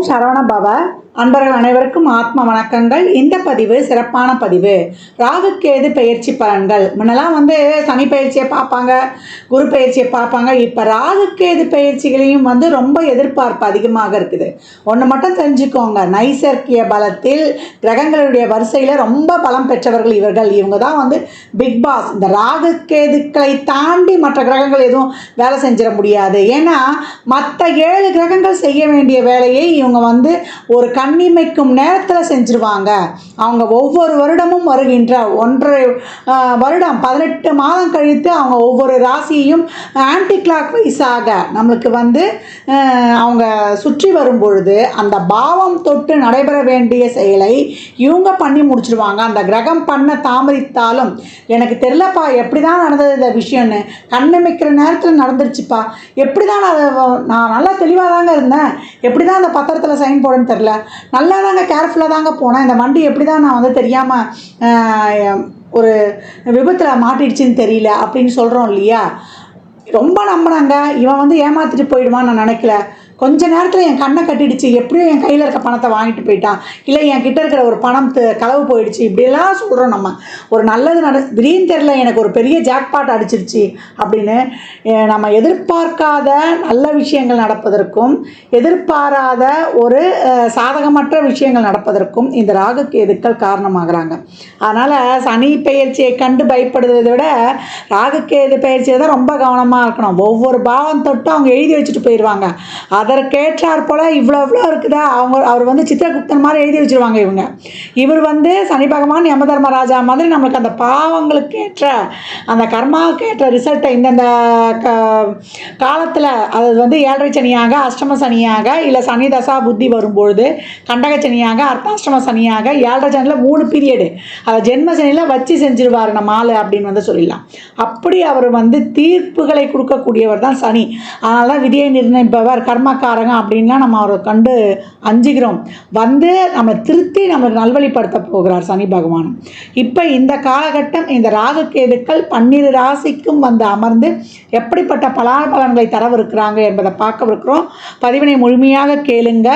ஓம் சரவண பவ. அன்பர்கள் அனைவருக்கும் ஆத்ம வணக்கங்கள். இந்த பதிவு சிறப்பான பதிவு. ராகுக்கேது பயிற்சி பலன்கள். முன்னெல்லாம் சனி பயிற்சியை பார்ப்பாங்க, குரு பயிற்சியை பார்ப்பாங்க. இப்போ ராகுக்கேது பயிற்சிகளையும் ரொம்ப எதிர்பார்ப்பு அதிகமாக இருக்குது. ஒன்று மட்டும் தெரிஞ்சுக்கோங்க, நைசர்கிய பலத்தில் கிரகங்களுடைய வரிசையில் ரொம்ப பலம் பெற்றவர்கள் இவர்கள். இவங்க தான் பிக் பாஸ். இந்த ராகுக்கேதுக்களை தாண்டி மற்ற கிரகங்கள் எதுவும் வேலை செஞ்சிட முடியாது. ஏன்னா மற்ற 7 கிரகங்கள் செய்ய வேண்டிய வேலையை இவங்க ஒரு கண்ணிமைக்கும் நேரத்தில் செஞ்சுருவாங்க. அவங்க ஒவ்வொரு வருடமும் வருகின்ற 1.5 வருடம் 18 மாதம் கழித்து அவங்க ஒவ்வொரு ராசியையும் ஆன்டி கிளாக் வைஸாக நம்மளுக்கு அவங்க சுற்றி வரும் பொழுது அந்த பாவம் தொட்டு நடைபெற வேண்டிய செயலை இவங்க பண்ணி முடிச்சிருவாங்க. அந்த கிரகம் பண்ண தாமதித்தாலும் எனக்கு தெரியலப்பா எப்படி தான் நடந்தது இந்த விஷயம்னு, கண்ணிமைக்கிற நேரத்தில் நடந்துருச்சுப்பா, எப்படி தான் நான் நல்லா தெளிவாக தாங்க இருந்தேன், எப்படி தான் அந்த பத்திரத்தில் சைன் போடுன்னு தெரில, நல்லா தாங்க கேர்ஃபுல்லாக தாங்க போனேன், இந்த வண்டி எப்படி தான் நான் தெரியாமல் ஒரு விபத்தில் மாட்டிடுச்சின்னு தெரியல அப்படின்னு சொல்கிறோம் இல்லையா. ரொம்ப நம்பினாங்க, இவன் ஏமாற்றிட்டு போயிடுவான்னு நான் நினைக்கல. கொஞ்ச நேரத்தில் என் கண்ணை கட்டிடுச்சு, எப்படியோ என் கையில் இருக்க பணத்தை வாங்கிட்டு போயிட்டான், இல்லை என் கிட்ட இருக்கிற ஒரு பணம் களவு போயிடுச்சு, இப்படியெல்லாம் சொல்கிறோம். நம்ம ஒரு நல்லது திடீர்னு தெரில எனக்கு ஒரு பெரிய ஜாக்பாட் அடிச்சிருச்சு அப்படின்னு நம்ம எதிர்பார்க்காத நல்ல விஷயங்கள் நடப்பதற்கும் எதிர்பாராத ஒரு சாதகமற்ற விஷயங்கள் நடப்பதற்கும் இந்த ராகுக்கேதுக்கள் காரணமாகறாங்க. அதனால் சனி பயிற்சியை கண்டு பயப்படுவதை விட ராகுக்கேது பயிற்சியை தான் ரொம்ப கவனமாக இருக்கணும். ஒவ்வொரு பாவம் தொட்டு அவங்க எழுதி வச்சுட்டு போயிடுவாங்க. அதற்கேற்றார் போல் இவ்வளோ இருக்குதா, அவர் சித்திரகுப்தன் மாதிரி எழுதி வச்சுருவாங்க. இவர் சனி பகவான் யமதர்மராஜா மாதிரி நம்மளுக்கு அந்த பாவங்களுக்கு ஏற்ற அந்த கர்மாவுக்கு ஏற்ற ரிசல்ட்டை இந்தந்த காலத்தில், அது 7.5 சனியாக, அஷ்டம சனியாக, இல்லை சனி தசா புத்தி வரும்பொழுது கண்டக சனியாக, அர்த்தாஷ்டம சனியாக, 7.5 சனியில் 3 பீரியடு அதை ஜென்ம சனியில் வச்சு செஞ்சிருவார் நம்ம ஆள் அப்படின்னு சொல்லிடலாம். அப்படி அவர் தீர்ப்புகளை கொடுக்கக்கூடியவர் தான் சனி. அதனால தான் விதியை நிர்ணயிப்பவர், கர்மக்காரங்க அப்படின்லாம் நம்ம அவரை கண்டு அஞ்சுகிறோம். நம்மளை திருத்தி நம்மளை நல்வழிப்படுத்த போகிறார் சனி பகவான். இப்போ இந்த காலகட்டம் இந்த ராகுக்கேதுக்கள் 12 ராசிக்கும் அமர்ந்து எப்படிப்பட்ட பலாபலன்களை தரவிருக்கிறாங்க என்பதை பார்க்கவிருக்கிறோம். பதிவினை முழுமையாக கேளுங்க.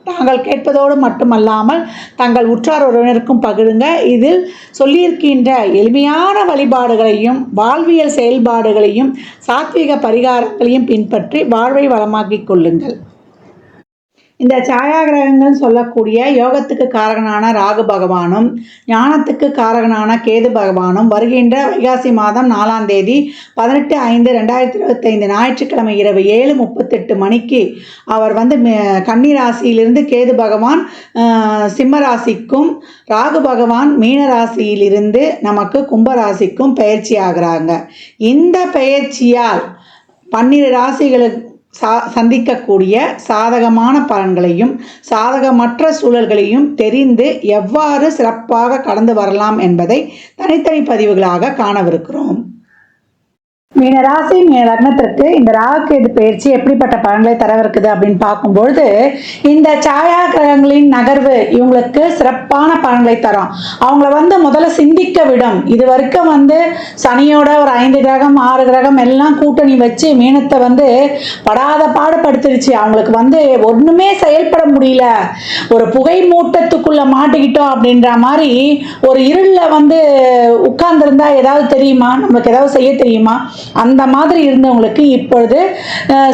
தாங்கள் கேட்பதோடு மட்டுமல்லாமல் தங்கள் உற்றார் உறவினருக்கும் பகிருங்க. இதில் சொல்லியிருக்கின்ற எளிமையான வழிபாடுகளையும் வாழ்வியல் செயல்பாடுகளையும் சாத்வீக பரிகாரங்களையும் பின்பற்றி வாழ்வை வளமாக்கிக் கொள்ளுங்கள். இந்த சாயாகிரகங்கள் சொல்லக்கூடிய யோகத்துக்கு காரகனான ராகு பகவானும் ஞானத்துக்கு காரகனான கேது பகவானும் வருகின்ற வைகாசி மாதம் 4ஆம் தேதி 18/5/2025 ஞாயிற்றுக்கிழமை இரவு 7:38 மணிக்கு அவர் கன்னி ராசியிலிருந்து கேது பகவான் சிம்ம ராசிக்கும், ராகு பகவான் மீன ராசியிலிருந்து நமக்கு கும்பராசிக்கும் பயிற்சி ஆகிறாங்க. இந்த பயிற்சியால் 12 ராசிகளுக்கு சந்திக்கக்கூடிய சாதகமான பலன்களையும் சாதகமற்ற சூழல்களையும் தெரிந்து எவ்வாறு சிறப்பாக கடந்து வரலாம் என்பதை தனித்தனி பதிவுகளாக காணவிருக்கிறோம். மீனராசி மீன லக்னத்திற்கு இந்த ராகுக்கேது பயிற்சி எப்படிப்பட்ட பலன்களை தரவிருக்குது அப்படின்னு பார்க்கும்பொழுது, இந்த சாயா கிரகங்களின் நகர்வு இவங்களுக்கு சிறப்பான பலன்களை தரும். அவங்கள முதல்ல சிந்திக்க விடும். இது வரைக்கும் சனியோட ஒரு 5 கிரகம் 6 கிரகம் எல்லாம் கூட்டணி வச்சு மீனத்தை படாத பாடுபடுத்திருச்சு. அவங்களுக்கு ஒண்ணுமே செயல்பட முடியல. ஒரு புகை மூட்டத்துக்குள்ள மாட்டிக்கிட்டோம் அப்படின்ற மாதிரி ஒரு இருளில் உட்கார்ந்துருந்தா ஏதாவது தெரியுமா, நம்மளுக்கு ஏதாவது செய்ய தெரியுமா, அந்த மாதிரி இருந்தவங்களுக்கு இப்பொழுது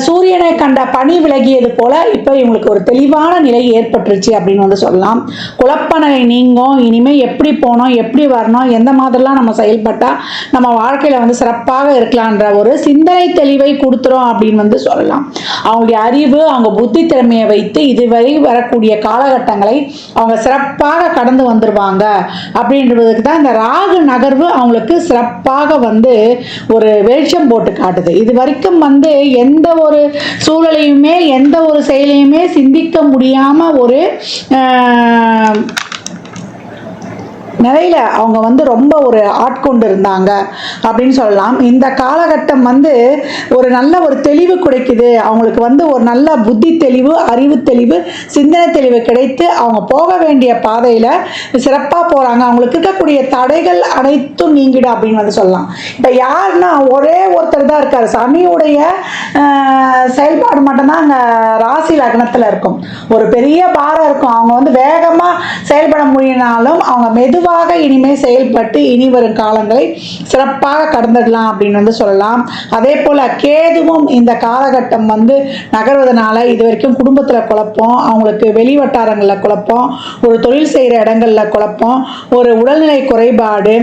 சூரியனை கண்ட பனி விலகியது போல இப்போ இவங்களுக்கு ஒரு தெளிவான நிலை ஏற்பட்டுருச்சு அப்படின்னு சொல்லலாம். குழப்பநிலை நீங்கும். இனிமேல் எப்படி போனோம், எப்படி வரணும், எந்த மாதிரிலாம் நம்ம செயல்பட்டால் நம்ம வாழ்க்கையில் சிறப்பாக இருக்கலான்ற ஒரு சிந்தனை தெளிவை கொடுத்துரும் அப்படின்னு சொல்லலாம். அவங்களுடைய அறிவு, அவங்க புத்தி திறமையை வைத்து இதுவரை வரக்கூடிய காலகட்டங்களை அவங்க சிறப்பாக கடந்து வந்துருவாங்க அப்படின்றதுக்கு தான் இந்த ராகு நகர்வு அவங்களுக்கு சிறப்பாக ஒரு வெளிச்சம் போட்டு காட்டுது. இது வரைக்கும் எந்த ஒரு சூழலையுமே எந்த ஒரு செயலையுமே சிந்திக்க முடியாம ஒரு நிலையில அவங்க வந்து ரொம்ப ஒரு ஆட்கொண்டு இருந்தாங்க அப்படின்னு சொல்லலாம். இந்த காலகட்டம் வந்து ஒரு நல்ல ஒரு தெளிவு கிடைக்குது அவங்களுக்கு, வந்து ஒரு நல்ல புத்தி தெளிவு, அறிவு தெளிவு, சிந்தனை தெளிவு கிடைத்து அவங்க போக வேண்டிய பாதையில சிறப்பாக போறாங்க. அவங்களுக்கு இருக்கக்கூடிய தடைகள் அனைத்தும் நீங்கிடும் அப்படின்னு வந்து சொல்லலாம். இப்போ யாருன்னா ஒரே ஒருத்தர் தான் இருக்காரு. சனியுடைய செயல்பாடு மட்டும்தான் அங்கே ராசி லக்னத்தில் இருக்கும். ஒரு பெரிய பாரம் இருக்கும். அவங்க வந்து வேகமாக செயல்பட முடியினாலும் அவங்க மெதுவாக இனிமே செயல்பட்டு இனி வரும் காலங்களை சிறப்பாக கடந்துடலாம் அப்படின்னு வந்து சொல்லலாம். அதே போல கேதுவும் இந்த காலகட்டம் வந்து நகர்வதனால இது வரைக்கும் குடும்பத்தில் குழப்பம், அவங்களுக்கு வெளி வட்டாரங்களில் குழப்பம், ஒரு தொழில் செய்கிற இடங்கள்ல குழப்பம், ஒரு உடல்நிலை குறைபாடு,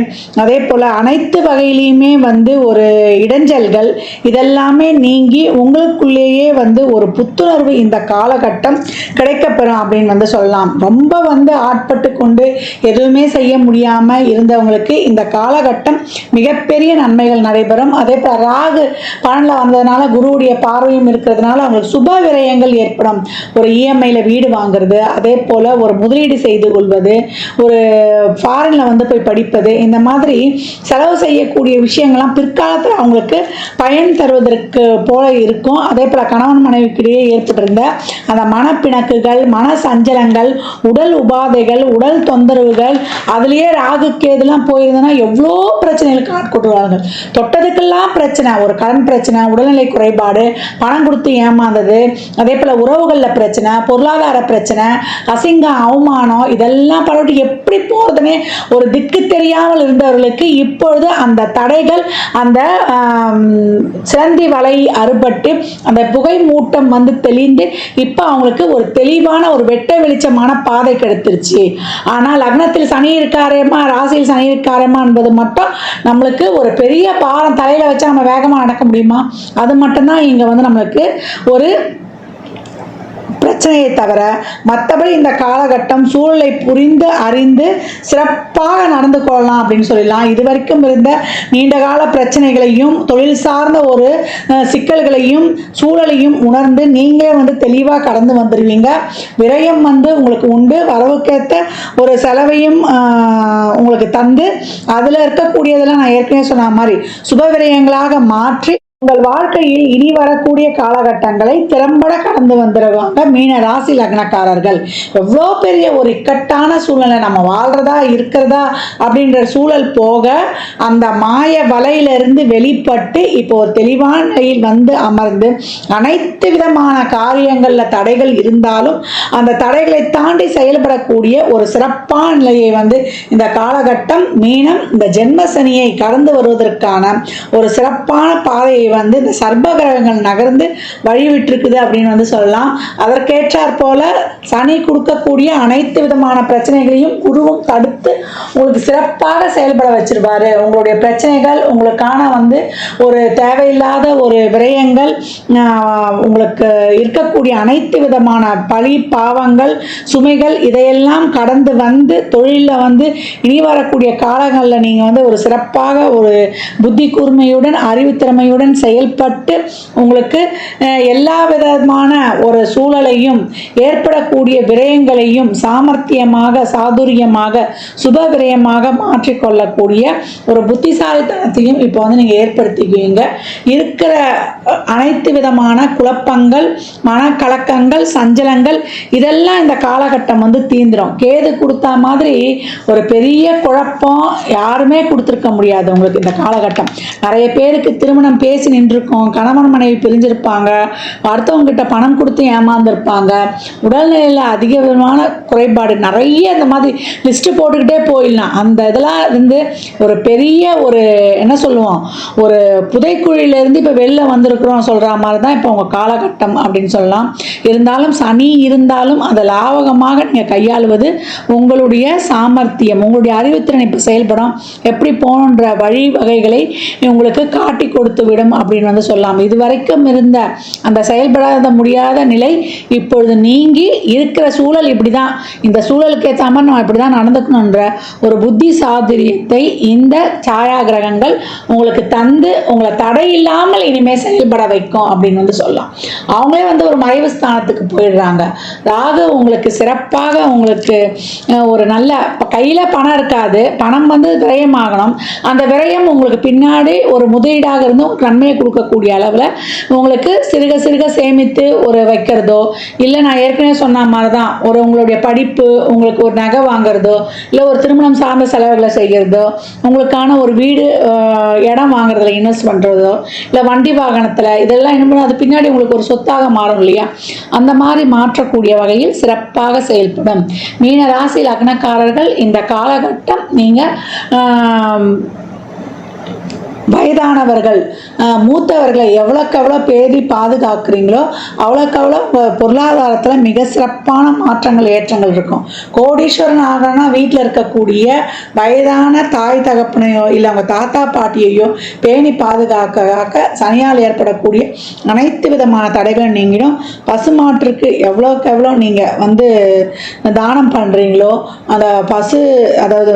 அதே போல் அனைத்து வகையிலையுமே வந்து ஒரு இடைஞ்சல்கள் இதெல்லாமே நீங்கி உங்களுக்குள்ளேயே வந்து ஒரு புத்துணர்வு இந்த காலகட்டம் கிடைக்கப்பெறும் அப்படின்னு வந்து சொல்லலாம். ரொம்ப வந்து ஆட்பட்டு கொண்டு எதுவுமே செய்ய முடியாமல் இருந்தவங்களுக்கு இந்த காலகட்டம் மிகப்பெரிய நன்மைகள் நடைபெறும். அதே போல் ராகு பலனில் வந்ததுனால குருவுடைய பார்வையும் இருக்கிறதுனால அவங்களுக்கு சுப விரயங்கள் ஏற்படும். ஒரு இஎம்ஐயில் வீடு வாங்குறது, அதே போல் ஒரு முதலீடு செய்து கொள்வது, ஒரு ஃபாரினில் வந்து போய் படிப்பது, இந்த மாதிரி செலவு செய்யக்கூடிய விஷயங்கள்லாம் பிற்காலத்தில் அவங்களுக்கு பயன் தருவதற்கு போல இருக்கும். அதே போல் கணவன் மனைவிக்கிடையே ஏற்பட்டிருந்த அந்த மனப்பிணக்குகள், மன சஞ்சலங்கள், உடல் உபாதைகள், உடல் தொந்தரவுகள், அதுலேயே ராகு கேதுலாம் போயிருந்தனா எவ்வளோ பிரச்சனைகளுக்கு ஆட்கொண்டுருவாங்க. தொட்டதுக்கெல்லாம் பிரச்சனை, ஒரு கடன் பிரச்சனை, உடல்நிலை குறைபாடு, பணம் கொடுத்து ஏமாந்தது, அதே போல் உறவுகளில் பிரச்சனை, பொருளாதார பிரச்சனை, அசிங்கம், அவமானம், இதெல்லாம் பரவிட்டு எப்படி போகிறதுனே ஒரு திக்கு தெரியாமல் இருந்தவர்களுக்கு இப்பொழுது அந்த தடைகள், அந்த சிலந்தி வலை அறுபட்டு அந்த புகை மூட்டம் வந்து தெளிந்து இப்போ அவங்களுக்கு ஒரு தெளிவான ஒரு வெட்ட வெளிச்சமான பாதை கிடைத்திருச்சு. ஆனால் லக்னத்தில் சனி இருக்காரேமா, ராசியில் சனி இருக்காரேமா என்பது மட்டும் நம்மளுக்கு ஒரு பெரிய பாரம் தலையில் வச்சா நம்ம வேகமாக நடக்க முடியுமா? அது மட்டும்தான் இங்கே வந்து நம்மளுக்கு ஒரு பிரச்சனையை தவிர மற்றபடி இந்த காலகட்டம் சூழலை புரிந்து அறிந்து சிறப்பாக நடந்து கொள்ளலாம் அப்படின்னு சொல்லலாம். இதுவரைக்கும் இருந்த நீண்டகால பிரச்சனைகளையும் தொழில் சார்ந்த ஒரு சிக்கல்களையும் சூழலையும் உணர்ந்து நீங்களே வந்து தெளிவாக கடந்து வந்துடுவீங்க. விரயம் வந்து உங்களுக்கு உண்டு, வரவுக்கேற்ற ஒரு செலவையும் உங்களுக்கு தந்து அதில் இருக்கக்கூடியதெல்லாம் நான் ஏற்கனவே சொன்ன மாதிரி சுப விரயங்களாக மாற்றி உங்கள் வாழ்க்கையில் இனி வரக்கூடிய காலகட்டங்களை திறம்பட கடந்து வந்துடுவாங்க மீன ராசி லக்னக்காரர்கள். எவ்வளோ பெரிய ஒரு இக்கட்டான சூழ்நிலை நம்ம வாழ்றதா இருக்கிறதா அப்படின்ற சூழல் போக அந்த மாய வலையிலிருந்து வெளிப்பட்டு இப்போ ஒரு தெளிவான நிலையில் வந்து அமர்ந்து அனைத்து விதமான காரியங்களில் தடைகள் இருந்தாலும் அந்த தடைகளை தாண்டி செயல்படக்கூடிய ஒரு சிறப்பான நிலையை வந்து இந்த காலகட்டம் மீனம் இந்த ஜென்மசனியை கடந்து வருவதற்கான ஒரு சிறப்பான பாதையை வந்து இந்த சர்ப கிரகங்கள் நகர்ந்து வழிவிட்டிருக்குது அப்படின்னு வந்து சொல்லலாம். அதற்கேற்றாற் போல சனி கொடுக்கக்கூடிய அனைத்து விதமான பிரச்சனைகளையும் குருவும் தடுத்து உங்களுக்கு சிறப்பாக செயல்பட வச்சிருப்பாரு. உங்களுடைய பிரச்சனைகள், உங்களுக்கான வந்து ஒரு தேவையில்லாத ஒரு விரயங்கள், உங்களுக்கு இருக்கக்கூடிய அனைத்து விதமான பழி பாவங்கள் சுமைகள் இதையெல்லாம் கடந்து வந்து தொழிலில் வந்து இனி வரக்கூடிய காலங்களில் நீங்கள் வந்து ஒரு சிறப்பாக ஒரு புத்தி கூர்மையுடன் அறிவுத்திறமையுடன் செயல்பட்டு உங்களுக்கு எல்லா விதமான ஒரு சூழலையும் ஏற்படக்கூடிய விரயங்களையும் சாமர்த்தியமாக சாதுரியமாக சுப விரயமாக மாற்றிக்கொள்ளக்கூடிய ஒரு புத்திசாலித்தனத்தையும் இப்போ வந்து நீங்கள் ஏற்படுத்திக்குவீங்க. இருக்கிற அனைத்து விதமான குழப்பங்கள், மனக்கலக்கங்கள், சஞ்சலங்கள் இதெல்லாம் இந்த காலகட்டம் வந்து தீந்துடும். கேது கொடுத்தா மாதிரி ஒரு பெரிய குழப்பம் யாருமே கொடுத்துருக்க முடியாது உங்களுக்கு இந்த காலகட்டம். நிறைய பேருக்கு திருமணம் பேசி நின்றுருக்கோம், கணவன் மனைவி பிரிஞ்சிருப்பாங்க, அடுத்தவங்க கிட்ட பணம் கொடுத்து ஏமாந்துருப்பாங்க, உடல்நிலையில் அதிகமான குறைபாடு, நிறைய இந்த மாதிரி லிஸ்ட் போட்டுக்கிட்டே போயிடலாம். அந்த இதெல்லாம் இருந்து ஒரு பெரிய ஒரு என்ன சொல்லுவோம், ஒரு புதைக்குழியிலேருந்து இப்போ வெளில வந்திருக்கிறோம் சொல்கிற மாதிரி தான் இப்போ உங்கள் காலகட்டம் அப்படின்னு சொல்லலாம். இருந்தாலும் சனி இருந்தாலும் அதை லாவகமாக நீங்கள் கையாளுவது உங்களுடைய சாமர்த்தியம், உங்களுடைய அறிவுத்திறன் இப்போ செயல்படும். எப்படி போகணுன்ற வழிவகைகளை உங்களுக்கு காட்டி கொடுத்து விடும் அப்படின்னு வந்து சொல்லலாம். இதுவரைக்கும் இருந்த அந்த செயல்படாத முடியாத நிலை இப்பொழுது நீங்கி இருக்கிற சூழல் இப்படி தான், இந்த சூழலுக்கு ஏற்ற மாதிரி நம்ம இப்படி தான் நடந்துக்கணுன்ற ஒரு புத்தி சாதுரியத்தை இந்த சாயா கிரகங்கள் உங்களுக்கு தந்து உங்களை தடை இல்லாமல் இனிமேல் செயல்பட வைக்கும் அப்படின்னு வந்து சொல்லலாம். அவங்களே வந்து ஒரு மறைவு ஸ்தானத்துக்கு போயிடுறாங்க. ராகு உங்களுக்கு சிறப்பாக உங்களுக்கு ஒரு நல்ல கையில் பணம் இருக்காது, பணம் வந்து விரயமாகணும். அந்த விரயம் உங்களுக்கு பின்னாடி ஒரு முதலீடாக இருந்து உங்களுக்கு நன்மையை கொடுக்கக்கூடிய அளவில் உங்களுக்கு சிறுக சிறுக சேமித்து ஒரு வைக்கிறதோ, இல்லை நான் ஏற்கனவே சொன்ன மாதிரி தான் ஒரு உங்களுடைய படிப்பு, உங்களுக்கு ஒரு நகை வாங்குறதோ, இல்லை ஒரு திருமணம் சார்ந்த செலவுகளை செய்கிறதோ, உங்களுக்கான ஒரு வீடு இடம் வாங்குறதுல இன்வெஸ்ட் பண்ணுறதோ, இல்லை வண்டி வாகனத்தில் இதெல்லாம் என்ன அது பின்னாடி உங்களுக்கு ஒரு சொத்தாக மாறும் இல்லையா, அந்த மாதிரி மாற்றக்கூடிய வகையில் சிறப்பாக செயல்படும். மீன ராசி லக்னக்காரர்கள் இந்த காலகட்டம் நீங்கள் வயதானவர்கள் மூத்தவர்களை எவ்வளோக்கு எவ்வளோ பேதி பாதுகாக்கிறீங்களோ அவ்வளோக்கு அவ்வளோ பொருளாதாரத்தில் மிக சிறப்பான மாற்றங்கள் ஏற்றங்கள் இருக்கும். கோடீஸ்வரன் ஆகணும்னா வீட்டில் இருக்கக்கூடிய வயதான தாய் தகப்பனையோ இல்லை அவங்க தாத்தா பாட்டியையோ பேணி பாதுகாக்க சனியால் ஏற்படக்கூடிய அனைத்து விதமான தடைகளும் நீங்கிடும். பசுமாற்றுக்கு எவ்வளோக்கு எவ்வளோ நீங்கள் வந்து தானம் பண்ணுறீங்களோ அந்த பசு, அதாவது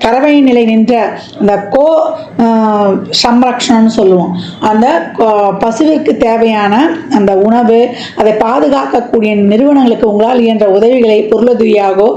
கறவை நிலை நின்ற அந்த சம்ரக்ஷணம்னு சொல்லுவோம், அந்த பசுவிற்கு தேவையான அந்த உணவு அதை பாதுகாக்கக்கூடிய நிறுவனங்களுக்கு உங்களால் இயன்ற உதவிகளை பொருளுதவியாகவோ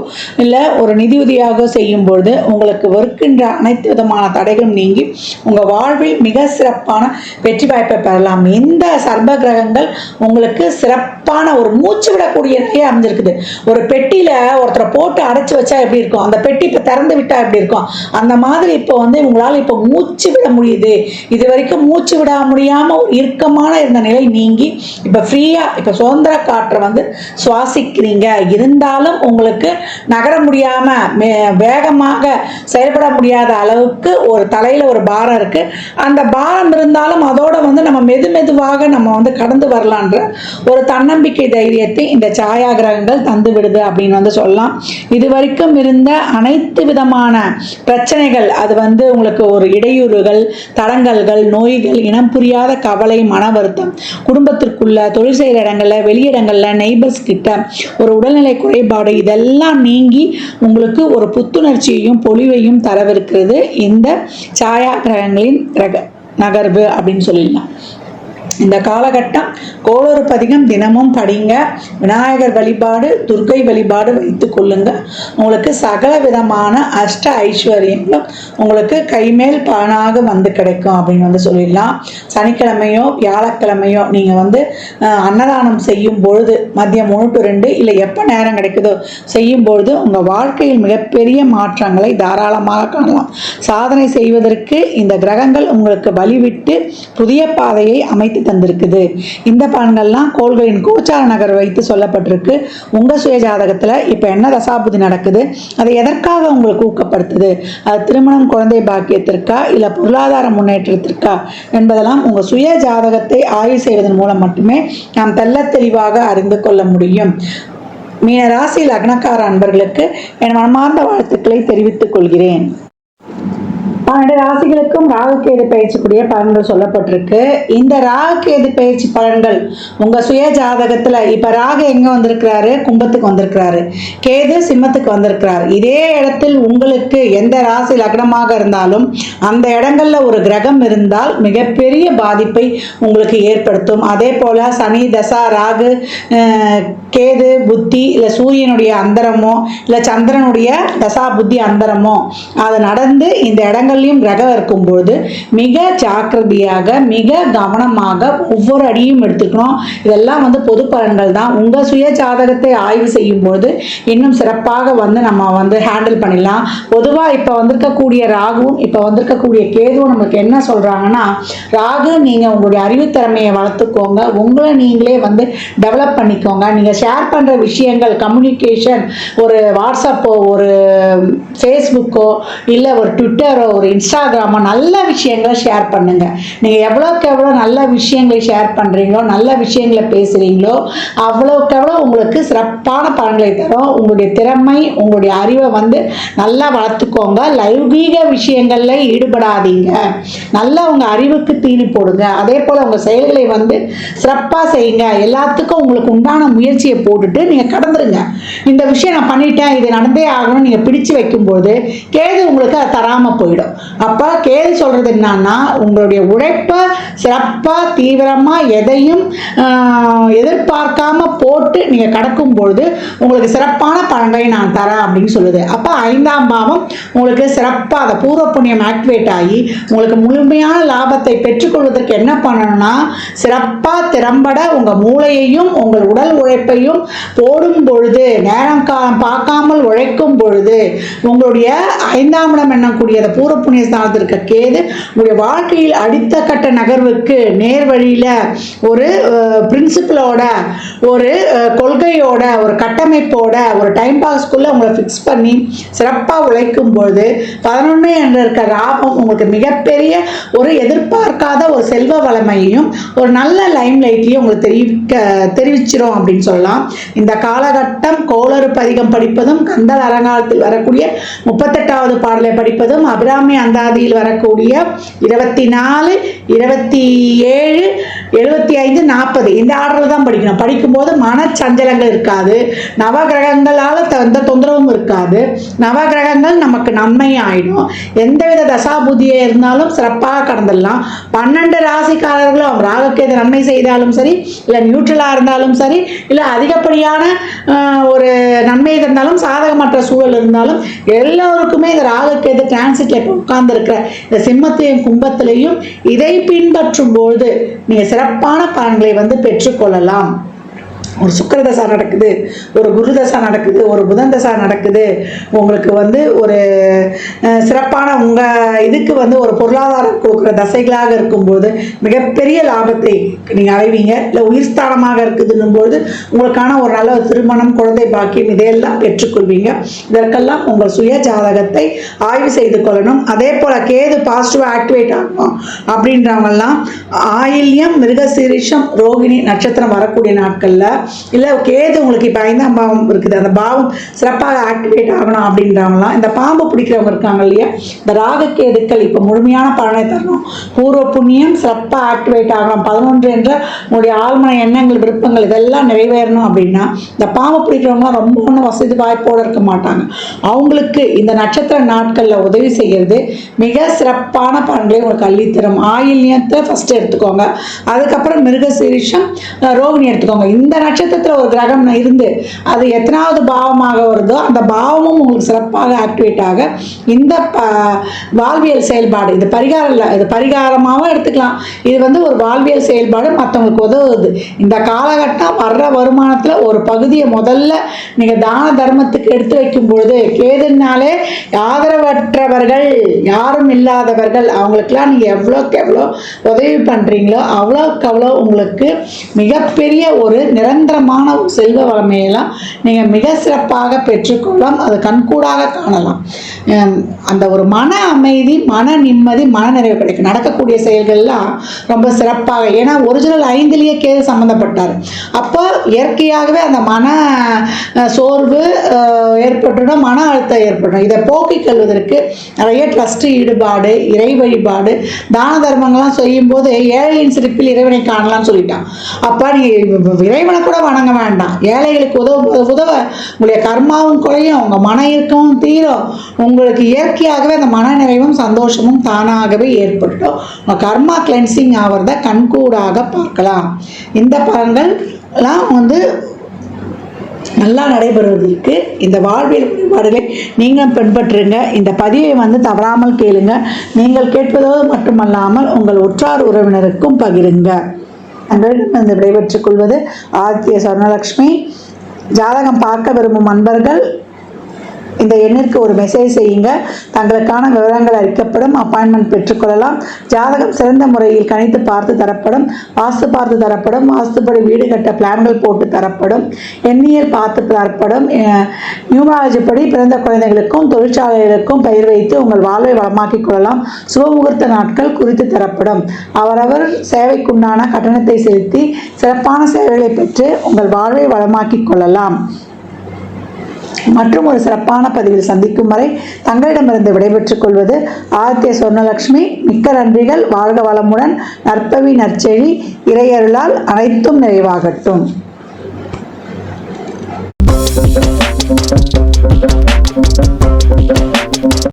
இல்லை ஒரு நிதியுதவியாகவோ செய்யும்பொழுது உங்களுக்கு வருகின்ற அனைத்து விதமான தடைகளும் நீங்கி உங்கள் வாழ்வில் மிக சிறப்பான வெற்றி வாய்ப்பை பெறலாம். இந்த சர்ப கிரகங்கள் உங்களுக்கு சிறப்பான ஒரு மூச்சு விடக்கூடிய நிலையை அமைஞ்சிருக்குது. ஒரு பெட்டியில் ஒருத்தரை போட்டு அடைச்சி வச்சா எப்படி இருக்கும், அந்த பெட்டி இப்போ திறந்து விட்டால் எப்படி இருக்கும், அந்த மாதிரி இப்போ வந்து உங்களால் இப்போ மூச்சு விட முடியுது. இது வரைக்கும் மூச்சு விட முடியாமல் ஒரு இறுக்கமான இருந்த நிலை நீங்கி இப்போ ஃப்ரீயாக இப்போ சுதந்திர காற்றை வந்து சுவாசிக்கிறீங்க. இருந்தாலும் உங்களுக்கு நகர முடியாமல் வேகமாக செயல்பட முடியாத அளவுக்கு ஒரு தலையில் ஒரு பாரம் இருக்குது. அந்த பாரம் இருந்தாலும் அதோட வந்து நம்ம மெதுவாக நம்ம வந்து கடந்து வரலான்ற ஒரு தன்னம்பிக்கை தைரியத்தை இந்த சாயா கிரகங்கள் தந்து விடுது அப்படின்னு வந்து சொல்லலாம். இது வரைக்கும் இருந்த அனைத்து விதமான பிரச்சனைகள், அது வந்து உங்களுக்கு ஒரு இடையூறுகள், தடங்கல்கள், நோய்கள், இனம் புரியாத கவலை, மன வருத்தம், குடும்பத்திற்குள்ள, தொழில் செய்கிற இடங்களில், வெளியிடங்களில், நெய்பர்ஸ் கிட்ட ஒரு உடல்நிலை குறைபாடு, இதெல்லாம் நீங்கி உங்களுக்கு ஒரு புத்துணர்ச்சியையும் பொலிவையும் தரவிருக்கிறது இந்த சாயா கிரகங்களின் நகர்வு அப்படின்னு சொல்லிடலாம். இந்த காலகட்டம் கோளறு பதிகம் தினமும் படிங்க. விநாயகர் வழிபாடு, துர்க்கை வழிபாடு வைத்து கொள்ளுங்க. உங்களுக்கு சகல விதமான அஷ்ட ஐஸ்வர்யங்களும் உங்களுக்கு கைமேல் பலனாக வந்து கிடைக்கும் அப்படின்னு வந்து சொல்லிடலாம். சனிக்கிழமையோ வியாழக்கிழமையோ நீங்கள் வந்து அன்னதானம் செய்யும் பொழுது மதியம் 1 to 2 இல்லை எப்போ நேரம் கிடைக்குதோ செய்யும் பொழுது உங்கள் வாழ்க்கையில் மிகப்பெரிய மாற்றங்களை தாராளமாக காணலாம். சாதனை செய்வதற்கு இந்த கிரகங்கள் உங்களுக்கு வழிவிட்டு புதிய பாதையை அமைத்து தந்திருக்குது. இந்த பலன்கள்லாம் கோள்களின் கோச்சார நகர் வைத்து சொல்லப்பட்டிருக்கு. உங்க சுய ஜாதகத்துல இப்ப என்ன தசாபுதி நடக்குது, அதை எதற்காக உங்களுக்கு ஊக்கப்படுத்துது, அது திருமணம், குழந்தை பாக்கியத்திற்கா இல்ல பொருளாதார முன்னேற்றத்திற்கா என்பதெல்லாம் உங்க சுய ஜாதகத்தை ஆய்வு செய்வதன் மூலம் மட்டுமே நாம் தெள்ள தெளிவாக அறிந்து கொள்ள முடியும். மீன ராசி லக்னக்கார அன்பர்களுக்கு என் மனமார்ந்த வாழ்த்துக்களை தெரிவித்துக் கொள்கிறேன். 12 ராசிகளுக்கும் ராகுகேது பயிற்சிக்குரிய பலன்கள் சொல்லப்பட்டிருக்கு. இந்த ராகுகேது பயிற்சி பலன்கள் உங்க சுய ஜாதகத்துல இப்ப ராகு எங்க வந்திருக்கிறாரு, கும்பத்துக்கு வந்திருக்கிறாரு, கேது சிம்மத்துக்கு வந்திருக்கிறார். இதே இடத்தில் உங்களுக்கு எந்த ராசி லக்னமாக இருந்தாலும் அந்த இடங்கள்ல ஒரு கிரகம் இருந்தால் மிகப்பெரிய பாதிப்பை உங்களுக்கு ஏற்படுத்தும். அதே போல சனி தசா, ராகு, கேது புத்தி, இல்லை சூரியனுடைய அந்தரமோ இல்லை சந்திரனுடைய தசா புத்தி அந்தரமோ அது நடந்து இந்த இடங்கள்லையும் கிரகம் இருக்கும்போது மிக ஜாக்கிரதையாக மிக கவனமாக ஒவ்வொரு அடியும் எடுத்துக்கணும். இதெல்லாம் வந்து பொது பலன்கள் தான். உங்கள் சுய ஜாதகத்தை ஆய்வு செய்யும்போது இன்னும் சிறப்பாக வந்து நம்ம வந்து ஹேண்டில் பண்ணிடலாம். பொதுவாக இப்போ வந்திருக்கக்கூடிய ராகுவும் இப்போ வந்திருக்கக்கூடிய கேதுவும் நமக்கு என்ன சொல்கிறாங்கன்னா, ராகு நீங்கள் உங்களுடைய அறிவுத்திறமையை வளர்த்துக்கோங்க, உங்களை நீங்களே வந்து டெவலப் பண்ணிக்கோங்க. நீங்கள் ஷேர் பண்ணுற விஷயங்கள், கம்யூனிகேஷன், ஒரு வாட்ஸ்அப்போ ஒரு ஃபேஸ்புக்கோ இல்லை ஒரு ட்விட்டரோ ஒரு இன்ஸ்டாகிராமோ நல்ல விஷயங்களை ஷேர் பண்ணுங்கள். நீங்கள் எவ்வளோக்கு எவ்வளோ நல்ல விஷயங்களை ஷேர் பண்ணுறீங்களோ, நல்ல விஷயங்களை பேசுகிறீங்களோ, அவ்வளோக்கு எவ்வளோ உங்களுக்கு சிறப்பான பலன்களை தரும். உங்களுடைய திறமை, உங்களுடைய அறிவை வந்து நல்லா வளர்த்துக்கோங்க. லௌகீக விஷயங்களில் ஈடுபடாதீங்க. நல்லா உங்கள் அறிவுக்கு தீனி போடுங்க. அதே போல் உங்கள் செயல்களை வந்து சிறப்பாக செய்யுங்க. எல்லாத்துக்கும் உங்களுக்கு உண்டான முயற்சியை போட்டுட்டு நீங்கள் கடந்துருங்க. இந்த விஷயம் நான் பண்ணிட்டேன், இது நடந்தே ஆகணும் நீங்கள் பிடிச்சு வைக்கும்போது கேது உங்களுக்கு அதை தராமல் போயிடும். அப்போ கேது சொல்கிறது என்னன்னா, உங்களுடைய உழைப்பை சிறப்பாக தீவிரமாக எதையும் எதிர்பார்க்காம போட்டு நீங்கள் கடக்கும் பொழுது உங்களுக்கு சிறப்பான பலன்களை நான் தரேன் அப்படின்னு சொல்லுது. அப்போ 5ஆம் பாவம் உங்களுக்கு சிறப்பாக அந்த பூர்வ புண்ணியம் ஆக்டிவேட் ஆகி உங்களுக்கு முழுமையான லாபத்தை பெற்றுக்கொள்வதற்கு என்ன பண்ணணும்னா, சிறப்பாக திறம்பட உங்கள் மூளையையும் உங்கள் உடல் உழைப்பையும் போடும் பொழுது, நேரம் காலம் பார்க்காமல் உழைக்கும் பொழுது, உங்களுடைய 5ஆம் இடம் எண்ணக்கூடிய அந்த பூர்வ புண்ணிய ஸ்தானத்தில் இருக்க கேது உங்களுடைய வாழ்க்கையில் அடுத்த கட்ட நகர்வுக்கு நேர் வழியில் ஒரு பிரின்சிபலோட, ஒரு கொள்கையோட, ஒரு கட்டமைப்போட, ஒரு டைம் பாஸ்க்குள்ளே உங்களை ஃபிக்ஸ் பண்ணி சிறப்பாக உழைக்கும் பொழுது 11 என்ற இருக்க லாபம் உங்களுக்கு மிகப்பெரிய ஒரு எதிர்பார்க்காத ஒரு செல்வ வளமையையும் ஒரு நல்ல லைம் லைட்லையும் உங்களுக்கு தெரிவிச்சிரும் அப்படின்னு சொல்லலாம். இந்த காலகட்டம் கோளறு பதிகம் படிப்பதும், கந்தல் அரங்காலத்தில் வரக்கூடிய 38வது பாடலை படிப்பதும், அபிராமி அந்தாதியில் வரக்கூடிய 24, 27, 75, 40 இந்த ஆர்டரில் தான் படிக்கணும். படிக்கும்போது மனச்சஞ்சலங்கள் இருக்காது. நவகிரகங்களால் எந்த தொந்தரவும் இருக்காது. நவகிரகங்கள் நமக்கு நன்மை ஆயிடும். எந்தவித தசாபுதியே இருந்தாலும் சிறப்பாக கடந்துடலாம். 12 ராசிக்காரர்களும் ராகுக்கேது நன்மை செய்தாலும் சரி, இல்லை நியூட்ரலாக இருந்தாலும் சரி, இல்லை அதிகப்படியான ஒரு நன்மை இருந்தாலும், சாதகமற்ற சூழல் இருந்தாலும், எல்லோருக்குமே இந்த ராகுக்கேது டிரான்சிட்ல உட்கார்ந்து இருக்கிற இந்த சிம்மத்தையும் கும்பத்திலையும் இதை பின்பற்றும் பொழுது நீங்கள் சிறப்பான பலன்களை வந்து பெற்றுக்கொள்ளலாம். ஒரு சுக்கிர தசா நடக்குது, ஒரு குரு தசா நடக்குது, ஒரு புதன் தசா நடக்குது, உங்களுக்கு வந்து ஒரு சிறப்பான உங்கள் இதுக்கு வந்து ஒரு பொருளாதாரம் கொடுக்குற தசைகளாக இருக்கும்போது மிகப்பெரிய லாபத்தை நீங்கள் அடைவீங்க. இல்லை உயிர்ஸ்தானமாக இருக்குதுன்னும் போது உங்களுக்கான ஒரு நல்ல திருமணம், குழந்தை பாக்கியம் இதையெல்லாம் பெற்றுக்கொள்வீங்க. இதற்கெல்லாம் உங்கள் சுய ஜாதகத்தை ஆய்வு செய்து கொள்ளணும். அதே போல் கேது பாசிட்டிவாக ஆக்டிவேட் ஆகணும் அப்படின்றவங்கெல்லாம் ஆயில்யம், மிருகசீரிஷம், ரோகிணி நட்சத்திரம் வரக்கூடிய நாட்களில், இல்லை கேது உங்களுக்கு இப்போ 5ஆம் பாவம் இருக்குது, அந்த பாவம் சிறப்பாக ஆக்டிவேட் ஆகணும் அப்படின்றவங்களாம், இந்த பாம்பு பிடிக்கிறவங்க இருக்காங்க இல்லையா, இந்த ராகுக்கேதுக்கள் இப்போ முழுமையான பலனை தரணும். பூர்வ புண்ணியம் சிறப்பாக ஆக்டிவேட் ஆகணும். 11 என்ற உங்களுடைய ஆழ்மன எண்ணங்கள், விருப்பங்கள் இதெல்லாம் நிறைவேறணும் அப்படின்னா, இந்த பாம்பு பிடிக்கிறவங்களாம் ரொம்ப ஒன்றும் வசதி வாய்ப்போடு இருக்க மாட்டாங்க. அவங்களுக்கு இந்த நட்சத்திர நாட்களில் உதவி செய்கிறது மிக சிறப்பான பலன்களை உங்களுக்கு அள்ளித்தரும். ஆயில்யத்தை ஃபஸ்ட்டு எடுத்துக்கோங்க, அதுக்கப்புறம் மிருகசீரிஷம், ரோகிணி எடுத்துக்கோங்க. இந்த நட்சத்திரத்தில் ஒரு கிரகம் இருந்து அது எத்தனாவது பாவமாக வருதோ அந்த பாவமும் உங்களுக்கு சிறப்பாக ஆக்டிவேட் ஆக இந்த வாழ்வியல் செயல்பாடு, இது பரிகாரம் இல்லை, இது பரிகாரமாகவும் எடுத்துக்கலாம். இது வந்து ஒரு வாழ்வியல் செயல்பாடு, மற்றவங்களுக்கு உதவுது. இந்த காலகட்டம் வர்ற வருமானத்தில் ஒரு பகுதியை முதல்ல நீங்கள் தான தர்மத்துக்கு எடுத்து வைக்கும் பொழுது, கேதுனாலே ஆதரவற்றவர்கள், யாரும் இல்லாதவர்கள், அவங்களுக்கெல்லாம் நீங்கள் எவ்வளோக்கு எவ்வளோ உதவி பண்ணுறீங்களோ அவ்வளோக்கு அவ்வளோ உங்களுக்கு மிகப்பெரிய ஒரு நிரந்தரமான ஒரு செல்வ வளமையெல்லாம் நீங்கள் மிக சிறப்பாக பெற்றுக்கொள்ளலாம். அது கண்கூடாக காணலாம். அந்த ஒரு மன அமைதி, மன நிம்மதி, மன நிறைவு கிடைக்கும். நடக்கக்கூடிய செயல்கள்லாம் ரொம்ப சிறப்பாக, ஏன்னா ஒரிஜினல் 5லேயே கேது சம்மந்தப்பட்டார். அப்போ இயற்கையாகவே அந்த மன சோர்வு ஏற்பட்டுடும், மன அழுத்தம் ஏற்படும். இதை போக்கிக் கொள்வதற்கு நிறைய ட்ரஸ்ட் ஈடுபாடு, இறை வழிபாடு, தான தர்மங்கள்லாம் செய்யும்போது ஏழையின் சிரிப்பில் இறைவனை காணலாம்னு சொல்லிட்டான். அப்போ நீங்கள் இறைவனை கூட வணங்க வேண்டாம், ஏழைகளுக்கு உதவ உங்களுடைய கர்மாவும் குறையும், உங்கள் மன இறுக்கமும் தீரும். உங்களுக்கு இயற்கையாகவே அந்த மன நிறைவும் சந்தோஷமும் தானாகவே ஏற்பட்டுடும். உங்கள் கர்மா கிளென்சிங் ஆகிறத கண்கூடாக பார்க்கலாம். இந்த பலன்கள்லாம் வந்து நல்லா நடைபெறுவதற்கு இந்த வாழ்வியல் வழிபாடுகளை நீங்கள் பின்பற்றுங்க. இந்த பதிவை வந்து தவறாமல் கேளுங்க. நீங்கள் கேட்பதோடு மட்டுமல்லாமல் உங்கள் உற்றார் உறவினருக்கும் பகிருங்க. அன்றிலிருந்து விடைபெற்றுக் கொள்வது ஆதித்ய சொர்ணலக்ஷ்மி. ஜாதகம் பார்க்க விரும்பும் அன்பர்கள் இந்த எண்ணிற்கு ஒரு மெசேஜ் செய்யுங்க. தங்களுக்கான விவரங்கள் அளிக்கப்படும். அப்பாயின்மெண்ட் பெற்றுக்கொள்ளலாம். ஜாதகம் சிறந்த முறையில் கணித்து பார்த்து தரப்படும். வாஸ்து பார்த்து தரப்படும். வாஸ்துப்படி வீடு கட்ட பிளான்கள் போட்டு தரப்படும். எண்ணியல் பார்த்து தரப்படும். நியூமராலஜி படி பிறந்த குழந்தைகளுக்கும் தொழிற்சாலைகளுக்கும் பெயர் வைத்து உங்கள் வாழ்வை வளமாக்கிக் கொள்ளலாம். சுபமுகூர்த்த நாட்கள் குறித்து தரப்படும். அவரவர் சேவைக்குண்டான கட்டணத்தை செலுத்தி சிறப்பான சேவைகளை பெற்று உங்கள் வாழ்வை வளமாக்கிக் கொள்ளலாம். மற்றும் ஒரு சிறப்பான பதிவில் சந்திக்கும் வரை தங்களிடமிருந்து விடைபெற்றுக் கொள்வது ஆதித்ய சொர்ணலட்சுமி. மிக்க நன்றிகள். வாழ்க வளமுடன். நற்பவி நற்செழி. இறையருளால் அனைத்தும் நிறைவாகட்டும்.